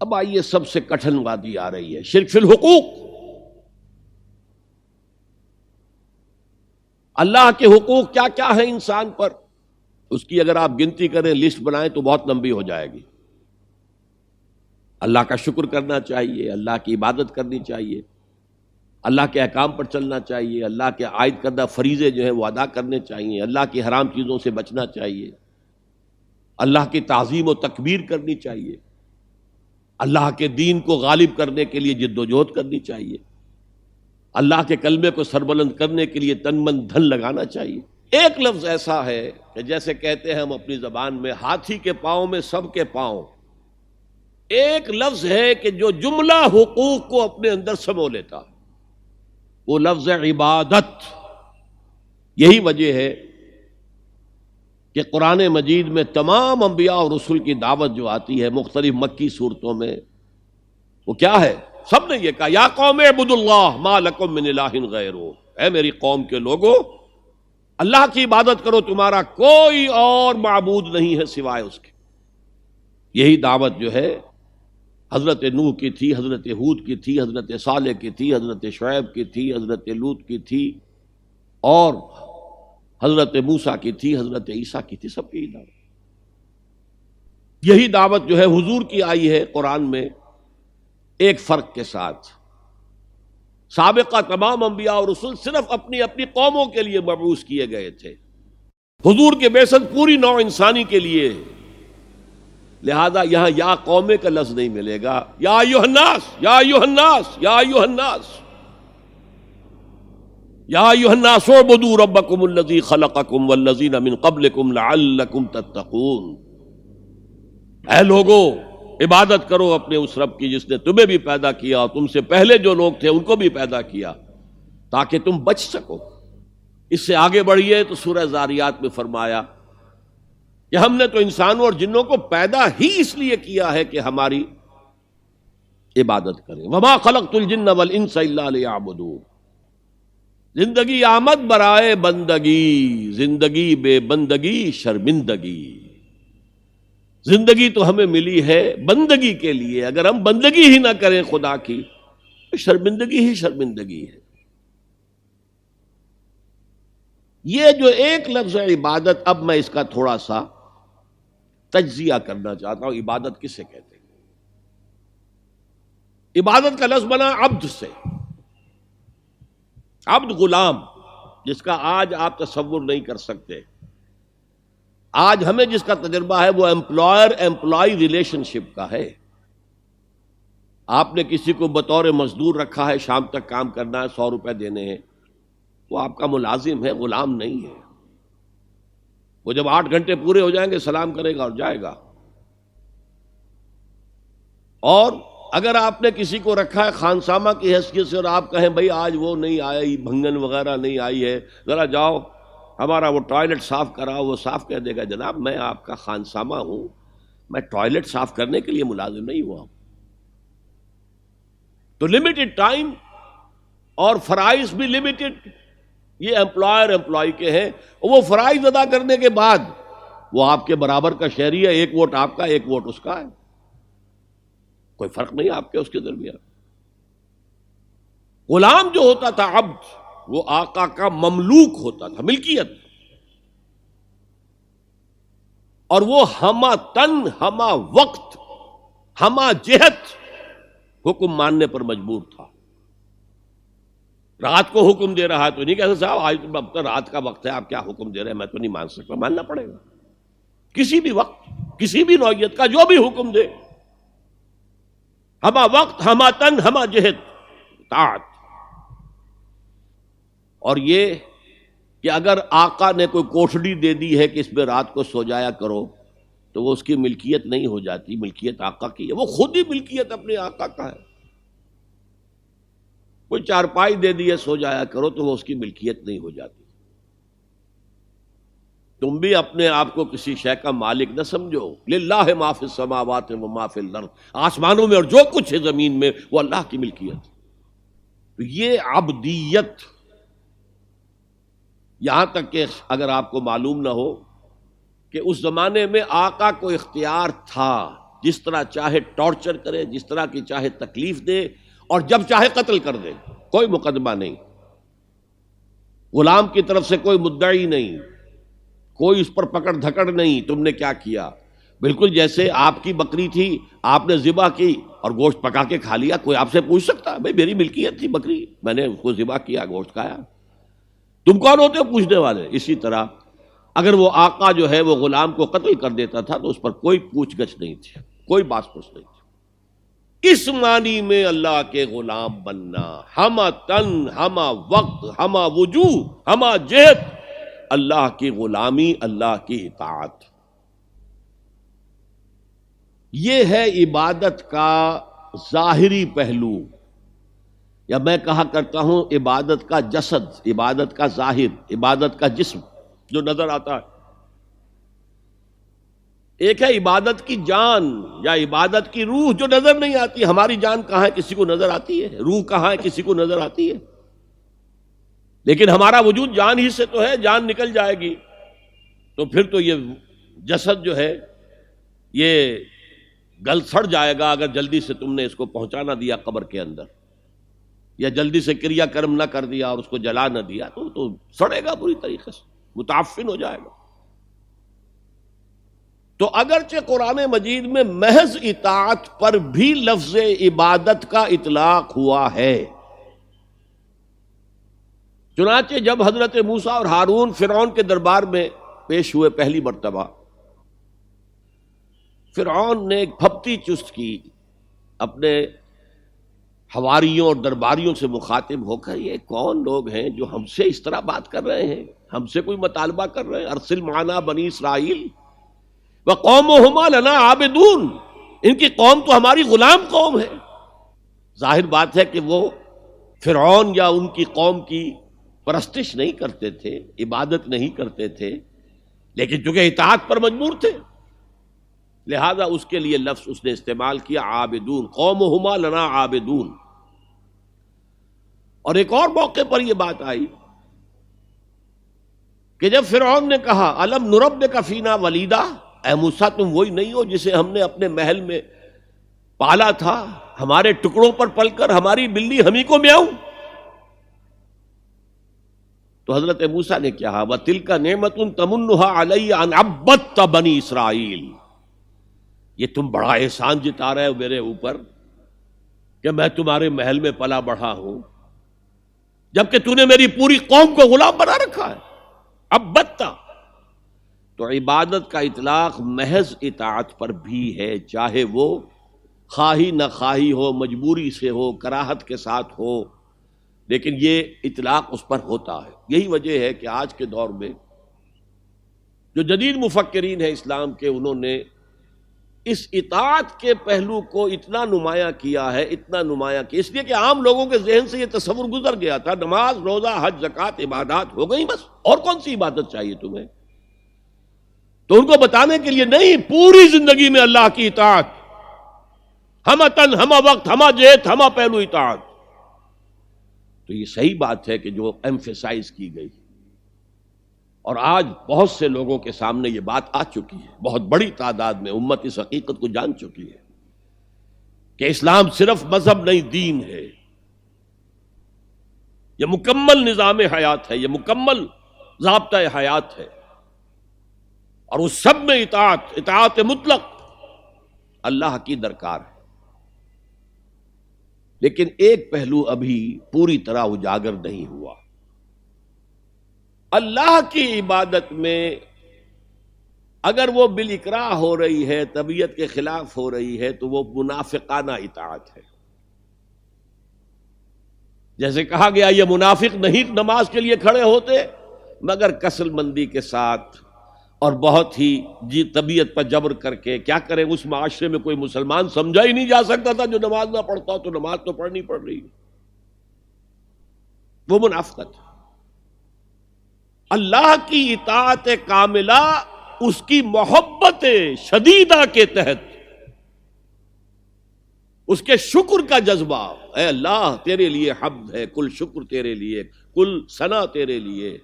اب آئیے سب سے کٹھن وادی آ رہی ہے، شرک فی الحقوق۔ اللہ کے حقوق کیا کیا ہیں انسان پر، اس کی اگر آپ گنتی کریں، لسٹ بنائیں تو بہت لمبی ہو جائے گی۔ اللہ کا شکر کرنا چاہیے، اللہ کی عبادت کرنی چاہیے، اللہ کے احکام پر چلنا چاہیے، اللہ کے عائد کردہ فریضے جو ہیں وہ ادا کرنے چاہیے، اللہ کی حرام چیزوں سے بچنا چاہیے، اللہ کی تعظیم و تکبیر کرنی چاہیے، اللہ کے دین کو غالب کرنے کے لیے جد و جہد کرنی چاہیے، اللہ کے کلمے کو سربلند کرنے کے لیے تن من دھن لگانا چاہیے۔ ایک لفظ ایسا ہے کہ جیسے کہتے ہیں ہم اپنی زبان میں، ہاتھی کے پاؤں میں سب کے پاؤں، ایک لفظ ہے کہ جو جملہ حقوق کو اپنے اندر سمو لیتا، وہ لفظ عبادت۔ یہی وجہ ہے کہ قرآن مجید میں تمام انبیاء اور رسول کی دعوت جو آتی ہے مختلف مکی صورتوں میں، وہ کیا ہے؟ سب نے یہ کہا یا قوم اعبدوا اللہ ما لکم من الہ غیرہ، اے میری قوم کے لوگوں اللہ کی عبادت کرو، تمہارا کوئی اور معبود نہیں ہے سوائے اس کے۔ یہی دعوت جو ہے حضرت نوح کی تھی، حضرت ہود کی تھی، حضرت صالح کی تھی، حضرت شعیب کی تھی، حضرت لوط کی تھی، اور حضرت موسیٰ کی تھی، حضرت عیسیٰ کی تھی، سب کی دعوت۔ یہی دعوت جو ہے حضور کی آئی ہے قرآن میں، ایک فرق کے ساتھ۔ سابقہ تمام انبیاء اور رسول صرف اپنی اپنی قوموں کے لیے مبعوث کیے گئے تھے، حضور کے بعثت پوری نوع انسانی کے لیے، لہذا یہاں یا قوم کا لفظ نہیں ملے گا، یا ایھا الناس، یا ایھا الناس، یا ایھا الناس، یا ایھا الناس اعبدوا ربکم الذی خلقکم والذین من قبلکم لعلکم تتقون۔ اے لوگو عبادت کرو اپنے اس رب کی جس نے تمہیں بھی پیدا کیا اور تم سے پہلے جو لوگ تھے ان کو بھی پیدا کیا تاکہ تم بچ سکو۔ اس سے آگے بڑھیے تو سورہ ذاریات میں فرمایا کہ ہم نے تو انسانوں اور جنوں کو پیدا ہی اس لیے کیا ہے کہ ہماری عبادت کریں۔ وما خلقت الجن والانس الا لیعبدون۔ زندگی آمد برائے بندگی، زندگی بے بندگی شرمندگی۔ زندگی تو ہمیں ملی ہے بندگی کے لیے، اگر ہم بندگی ہی نہ کریں خدا کی تو شرمندگی ہی شرمندگی ہے۔ یہ جو ایک لفظ ہے عبادت، اب میں اس کا تھوڑا سا تجزیہ کرنا چاہتا ہوں۔ عبادت کسے کہتے ہیں؟ عبادت کا لفظ بنا عبد سے، عبد غلام، جس کا آج آپ تصور نہیں کر سکتے۔ آج ہمیں جس کا تجربہ ہے وہ امپلائر امپلائی ریلیشن شپ کا ہے۔ آپ نے کسی کو بطور مزدور رکھا ہے، شام تک کام کرنا ہے، 100 روپے دینے ہیں، وہ آپ کا ملازم ہے، غلام نہیں ہے۔ وہ جب 8 گھنٹے پورے ہو جائیں گے سلام کرے گا اور جائے گا۔ اور اگر آپ نے کسی کو رکھا ہے خانسامہ کی حیثیت سے اور آپ کہیں بھائی آج وہ نہیں آئی، بھنگن وغیرہ نہیں آئی ہے، ذرا جاؤ ہمارا وہ ٹوائلٹ صاف کراؤ، وہ صاف کر دے گا، جناب میں آپ کا خانسامہ ہوں، میں ٹوائلٹ صاف کرنے کے لیے ملازم نہیں ہوا ہوں۔ تو لمیٹڈ ٹائم اور فرائض بھی لمیٹڈ، یہ امپلائر امپلائی کے ہیں، وہ فرائض ادا کرنے کے بعد وہ آپ کے برابر کا شہری ہے، 1 ووٹ آپ کا 1 ووٹ اس کا ہے، کوئی فرق نہیں آپ کے اس کے درمیان۔ غلام جو ہوتا تھا عبد، وہ آقا کا مملوک ہوتا تھا، ملکیت، اور وہ ہمہ تن ہمہ وقت ہمہ جہت حکم ماننے پر مجبور تھا۔ رات کو حکم دے رہا ہے تو نہیں کہتے صاحب آج تو رات کا وقت ہے، آپ کیا حکم دے رہے ہیں، میں تو نہیں مان سکتا، ماننا پڑے گا۔ کسی بھی وقت کسی بھی نوعیت کا جو بھی حکم دے، ہمہ وقت ہمہ تن ہمہ جہت طاعت۔ اور یہ کہ اگر آقا نے کوئی کوٹھڑی دے دی ہے کہ اس میں رات کو سو جایا کرو تو وہ اس کی ملکیت نہیں ہو جاتی، ملکیت آقا کی ہے، وہ خود ہی ملکیت اپنے آقا کا ہے۔ کوئی چارپائی دے دی ہے سو جایا کرو تو وہ اس کی ملکیت نہیں ہو جاتی۔ تم بھی اپنے آپ کو کسی شے کا مالک نہ سمجھو، للہ ما فی السماوات و ما فی الارض، آسمانوں میں اور جو کچھ ہے زمین میں وہ اللہ کی ملکیت۔ تو یہ عبدیت، یہاں تک کہ اگر آپ کو معلوم نہ ہو کہ اس زمانے میں آقا کو اختیار تھا جس طرح چاہے ٹارچر کرے، جس طرح کی چاہے تکلیف دے، اور جب چاہے قتل کر دے، کوئی مقدمہ نہیں، غلام کی طرف سے کوئی مدعی نہیں، کوئی اس پر پکڑ دھکڑ نہیں، تم نے کیا کیا؟ بالکل جیسے آپ کی بکری تھی، آپ نے ذبح کی اور گوشت پکا کے کھا لیا، کوئی آپ سے پوچھ سکتا؟ بھئی میری ملکیت تھی بکری، میں نے اس کو ذبح کیا، گوشت کھایا، تم کون ہوتے ہو پوچھنے والے؟ اسی طرح اگر وہ آقا جو ہے وہ غلام کو قتل کر دیتا تھا تو اس پر کوئی پوچھ گچھ نہیں تھی، کوئی بات پوچھ نہیں تھی۔ اس معنی میں اللہ کے غلام بننا، ہمہ تن، ہمہ وقت، ہمہ وجوہ، ہمہ جہت، اللہ کی غلامی، اللہ کی اطاعت، یہ ہے عبادت کا ظاہری پہلو، یا میں کہا کرتا ہوں عبادت کا جسد، عبادت کا ظاہر، عبادت کا جسم جو نظر آتا ہے۔ ایک ہے عبادت کی جان یا عبادت کی روح جو نظر نہیں آتی۔ ہماری جان کہاں ہے؟ کسی کو نظر آتی ہے؟ روح کہاں ہے؟ کسی کو نظر آتی ہے؟ لیکن ہمارا وجود جان ہی سے تو ہے، جان نکل جائے گی تو پھر تو یہ جسد جو ہے یہ گل سڑ جائے گا اگر جلدی سے تم نے اس کو پہنچا نہ دیا قبر کے اندر، یا جلدی سے کریا کرم نہ کر دیا اور اس کو جلا نہ دیا تو سڑے گا پوری طریقے سے، متعفن ہو جائے گا۔ تو اگرچہ قرآن مجید میں محض اطاعت پر بھی لفظ عبادت کا اطلاق ہوا ہے، چنانچہ جب حضرت موسیٰ اور ہارون فرعون کے دربار میں پیش ہوئے پہلی مرتبہ، فرعون نے ایک پھپتی چست کی اپنے حواریوں اور درباریوں سے مخاطب ہو کر، یہ کون لوگ ہیں جو ہم سے اس طرح بات کر رہے ہیں، ہم سے کوئی مطالبہ کر رہے ہیں؟ ارسل معنا بنی اسرائیل وقومہما لنا عابدون، ان کی قوم تو ہماری غلام قوم ہے۔ ظاہر بات ہے کہ وہ فرعون یا ان کی قوم کی پرستش نہیں کرتے تھے، عبادت نہیں کرتے تھے، لیکن چونکہ اطاعت پر مجبور تھے لہذا اس کے لیے لفظ اس نے استعمال کیا عابدون، قومہما لنا عابدون۔ اور ایک اور موقع پر یہ بات آئی کہ جب فرعون نے کہا الم نربک فینا ولیدا، اے موسیٰ تم وہی نہیں ہو جسے ہم نے اپنے محل میں پالا تھا، ہمارے ٹکڑوں پر پل کر ہماری بلی ہمیں کو میاؤں؟ تو حضرت موسیٰ نے کہا وَتِلْكَ نِعْمَةٌ تَمُنُّهَا عَلَيَّ أَنْ عَبَّدْتَ بَنِي اسرائیل، یہ تم بڑا احسان جتا رہے ہو میرے اوپر کہ میں تمہارے محل میں پلا بڑھا ہوں، جبکہ تو نے میری پوری قوم کو غلام بنا رکھا ہے۔ عبدتا، تو عبادت کا اطلاق محض اطاعت پر بھی ہے، چاہے وہ خواہی نہ خواہی ہو، مجبوری سے ہو، کراہت کے ساتھ ہو، لیکن یہ اطلاق اس پر ہوتا ہے۔ یہی وجہ ہے کہ آج کے دور میں جو جدید مفکرین ہیں اسلام کے، انہوں نے اس اطاعت کے پہلو کو اتنا نمایاں کیا ہے، اتنا نمایاں کیا، اس لیے کہ عام لوگوں کے ذہن سے یہ تصور گزر گیا تھا نماز، روزہ، حج، زکوٰۃ عبادات ہو گئی بس، اور کون سی عبادت چاہیے تمہیں؟ تو ان کو بتانے کے لیے نہیں، پوری زندگی میں اللہ کی اطاعت، ہمہ تن، ہمہ وقت، ہمہ جہت، ہمہ پہلو اطاعت۔ تو یہ صحیح بات ہے کہ جو ایمفیسائز کی گئی، اور آج بہت سے لوگوں کے سامنے یہ بات آ چکی ہے، بہت بڑی تعداد میں امت اس حقیقت کو جان چکی ہے کہ اسلام صرف مذہب نہیں، دین ہے، یہ مکمل نظام حیات ہے، یہ مکمل ضابطہ حیات ہے، اور اس سب میں اطاعت مطلق اللہ کی درکار ہے۔ لیکن ایک پہلو ابھی پوری طرح اجاگر نہیں ہوا، اللہ کی عبادت میں اگر وہ بالاکراہ ہو رہی ہے، طبیعت کے خلاف ہو رہی ہے، تو وہ منافقانہ اطاعت ہے۔ جیسے کہا گیا یہ منافق نہیں نماز کے لیے کھڑے ہوتے مگر کسل مندی کے ساتھ اور بہت ہی طبیعت پر جبر کر کے، کیا کریں، اس معاشرے میں کوئی مسلمان سمجھا ہی نہیں جا سکتا تھا جو نماز نہ پڑھتا تو نماز تو پڑھنی پڑ رہی، وہ منافقت۔ اللہ کی اطاعت کاملہ اس کی محبت شدیدہ کے تحت، اس کے شکر کا جذبہ، اے اللہ تیرے لیے حمد ہے، کل شکر تیرے لیے، کل ثنا تیرے لیے،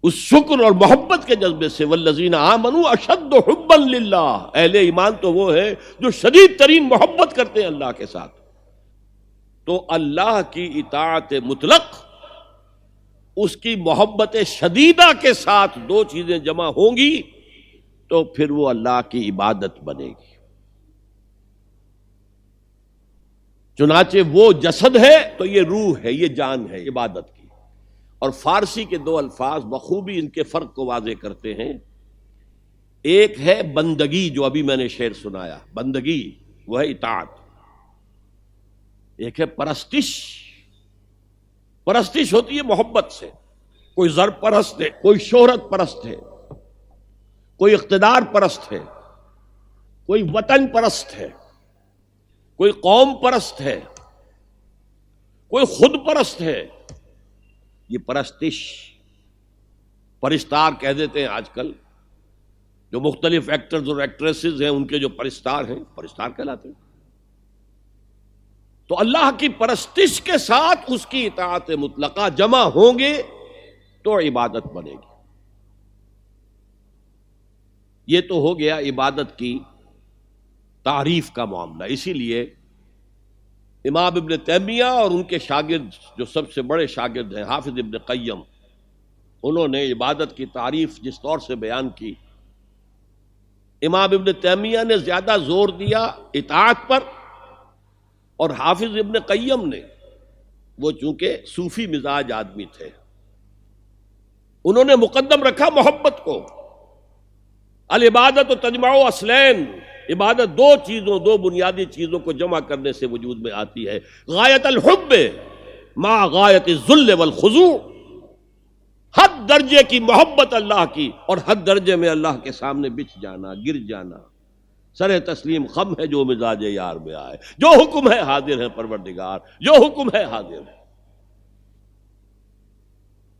اس شکر اور محبت کے جذبے سے، والذین آمنوا اشد حبا للہ، اہل ایمان تو وہ ہے جو شدید ترین محبت کرتے ہیں اللہ کے ساتھ۔ تو اللہ کی اطاعت مطلق، اس کی محبت شدیدہ کے ساتھ دو چیزیں جمع ہوں گی تو پھر وہ اللہ کی عبادت بنے گی۔ چنانچہ وہ جسد ہے تو یہ روح ہے، یہ جان ہے عبادت کی۔ اور فارسی کے دو الفاظ بخوبی ان کے فرق کو واضح کرتے ہیں۔ ایک ہے بندگی، جو ابھی میں نے شعر سنایا، بندگی وہ ہے اطاعت۔ ایک ہے پرستش، پرستش ہوتی ہے محبت سے۔ کوئی زر پرست ہے، کوئی شہرت پرست ہے، کوئی اقتدار پرست ہے، کوئی وطن پرست ہے، کوئی قوم پرست ہے، کوئی خود پرست ہے۔ یہ پرستش، پرستار کہہ دیتے ہیں آج کل، جو مختلف ایکٹرز اور ایکٹریسز ہیں ان کے جو پرستار ہیں، پرستار کہلاتے ہیں۔ تو اللہ کی پرستش کے ساتھ اس کی اطاعت مطلقہ جمع ہوں گے تو عبادت بنے گی۔ یہ تو ہو گیا عبادت کی تعریف کا معاملہ۔ اسی لیے امام ابن تیمیہ اور ان کے شاگرد جو سب سے بڑے شاگرد ہیں حافظ ابن قیم، انہوں نے عبادت کی تعریف جس طور سے بیان کی، امام ابن تیمیہ نے زیادہ زور دیا اطاعت پر، اور حافظ ابن قیم نے، وہ چونکہ صوفی مزاج آدمی تھے، انہوں نے مقدم رکھا محبت کو۔ العبادت تجمع اصلین، عبادت دو چیزوں، دو بنیادی چیزوں کو جمع کرنے سے وجود میں آتی ہے، غایت الحب مع غایت الذل والخضوع، حد درجے کی محبت اللہ کی اور حد درجے میں اللہ کے سامنے بچھ جانا، گر جانا، سر تسلیم خم ہے جو مزاج یار میں آئے، جو حکم ہے حاضر ہے پروردگار، جو حکم ہے حاضر ہے۔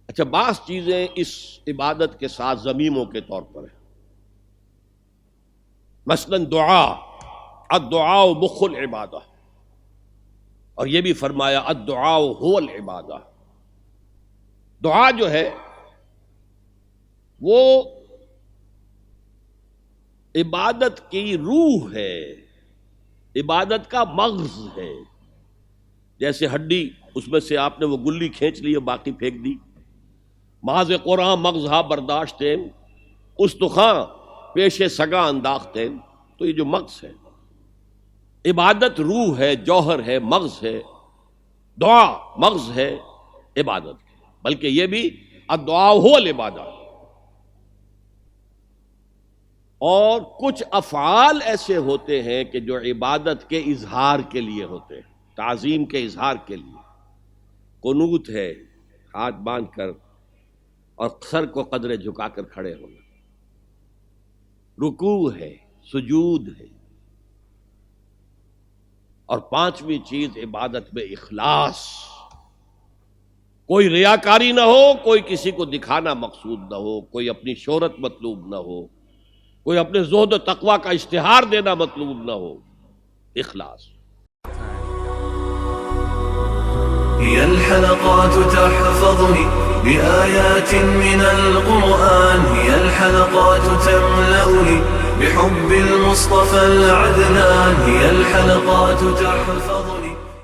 اچھا، بعض چیزیں اس عبادت کے ساتھ ضمیموں کے طور پر ہیں، مثلا دعا، الدعاء مخ العبادہ، اور یہ بھی فرمایا الدعاء هو العبادہ۔ دعا جو ہے وہ عبادت کی روح ہے، عبادت کا مغز ہے۔ جیسے ہڈی، اس میں سے آپ نے وہ گلی کھینچ لی اور باقی پھینک دی، ماذ قرآن مغزہ برداشتیں استخاں پیش سگاں انداختیں، تو یہ جو مغز ہے، عبادت روح ہے، جوہر ہے، مغز ہے، دعا مغز ہے عبادت کی، بلکہ یہ بھی الدعاء هو العبادہ۔ اور کچھ افعال ایسے ہوتے ہیں کہ جو عبادت کے اظہار کے لیے ہوتے ہیں، تعظیم کے اظہار کے لیے۔ قنوت ہے، ہاتھ باندھ کر اور سر کو قدرے جھکا کر کھڑے ہونا۔ رکوع ہے، سجود ہے۔ اور پانچویں چیز عبادت میں اخلاص، کوئی ریاکاری نہ ہو، کوئی کسی کو دکھانا مقصود نہ ہو، کوئی اپنی شہرت مطلوب نہ ہو، کوئی اپنے زہد و تقوی کا اشتہار دینا مطلوب نہ ہو، اخلاص۔ هي الحلقات تحفظني بآيات من القرآن، هي الحلقات تملأني بحب المصطفى العدنان، هي الحلقات تحفظني